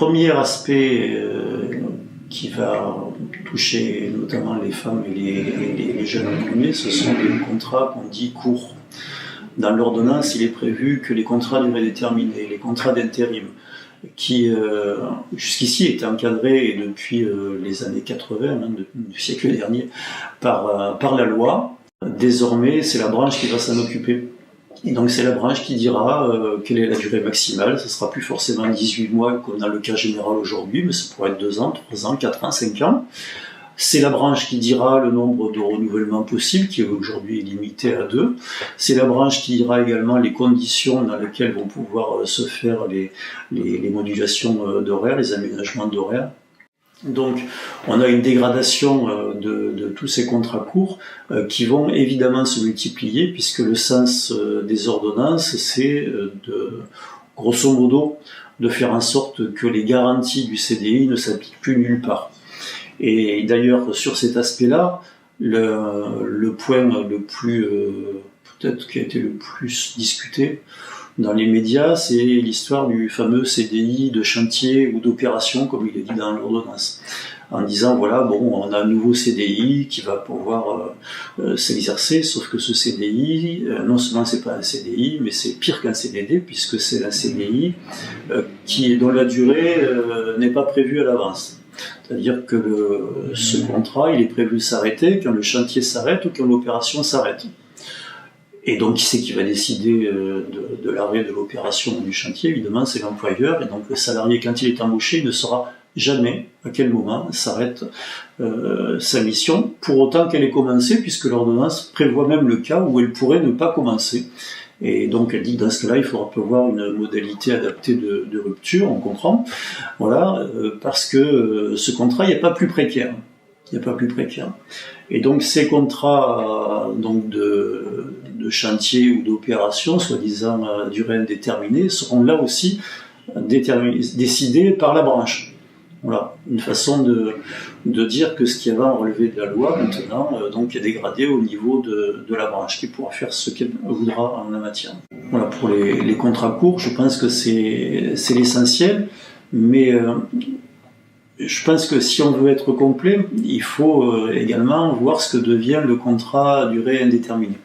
premier aspect qui va toucher notamment les femmes et les jeunes en premier, ce sont les contrats qu'on dit courts. Dans l'ordonnance, il est prévu que les contrats à durée déterminée, les contrats d'intérim, qui jusqu'ici étaient encadrés depuis les années 80, du siècle dernier, par la loi, désormais c'est la branche qui va s'en occuper. Et donc c'est la branche qui dira quelle est la durée maximale. Ce ne sera plus forcément 18 mois comme dans le cas général aujourd'hui, mais ça pourrait être 2 ans, 3 ans, 4 ans, 5 ans. C'est la branche qui dira le nombre de renouvellements possibles, qui aujourd'hui est limité à 2. C'est la branche qui dira également les conditions dans lesquelles vont pouvoir se faire les modulations d'horaires, les aménagements d'horaires. Donc on a une dégradation de tous ces contrats courts qui vont évidemment se multiplier, puisque le sens des ordonnances, c'est grosso modo de faire en sorte que les garanties du CDI ne s'appliquent plus nulle part. Et d'ailleurs, sur cet aspect-là, le point le plus, peut-être qui a été le plus discuté dans les médias, c'est l'histoire du fameux CDI de chantier ou d'opération, comme il est dit dans l'ordonnance. En disant, voilà, bon, on a un nouveau CDI qui va pouvoir s'exercer, sauf que ce CDI, non seulement c'est pas un CDI, mais c'est pire qu'un CDD, puisque c'est un CDI dont la durée n'est pas prévue à l'avance. C'est-à-dire que ce contrat, il est prévu de s'arrêter quand le chantier s'arrête ou quand l'opération s'arrête. Et donc, qui c'est qui va décider de l'arrêt de l'opération ou du chantier? Évidemment, c'est l'employeur. Et donc, le salarié, quand il est embauché, il ne saura jamais à quel moment s'arrête sa mission, pour autant qu'elle ait commencé, puisque l'ordonnance prévoit même le cas où elle pourrait ne pas commencer. Et donc elle dit que dans ce cas-là, il faudra prévoir une modalité adaptée de rupture, on comprend, voilà, parce que ce contrat, il n'y a pas plus précaire. Il n'y a pas plus précaire. Et donc ces contrats donc de chantier ou d'opération, soi-disant à durée indéterminée, seront là aussi décidés par la branche. Voilà, une façon de dire que ce qui avait relevé de la loi, maintenant, donc est dégradé au niveau de la branche, qui pourra faire ce qu'elle voudra en la matière. Voilà, pour les contrats courts, je pense que c'est l'essentiel, mais je pense que si on veut être complet, il faut également voir ce que devient le contrat à durée indéterminée.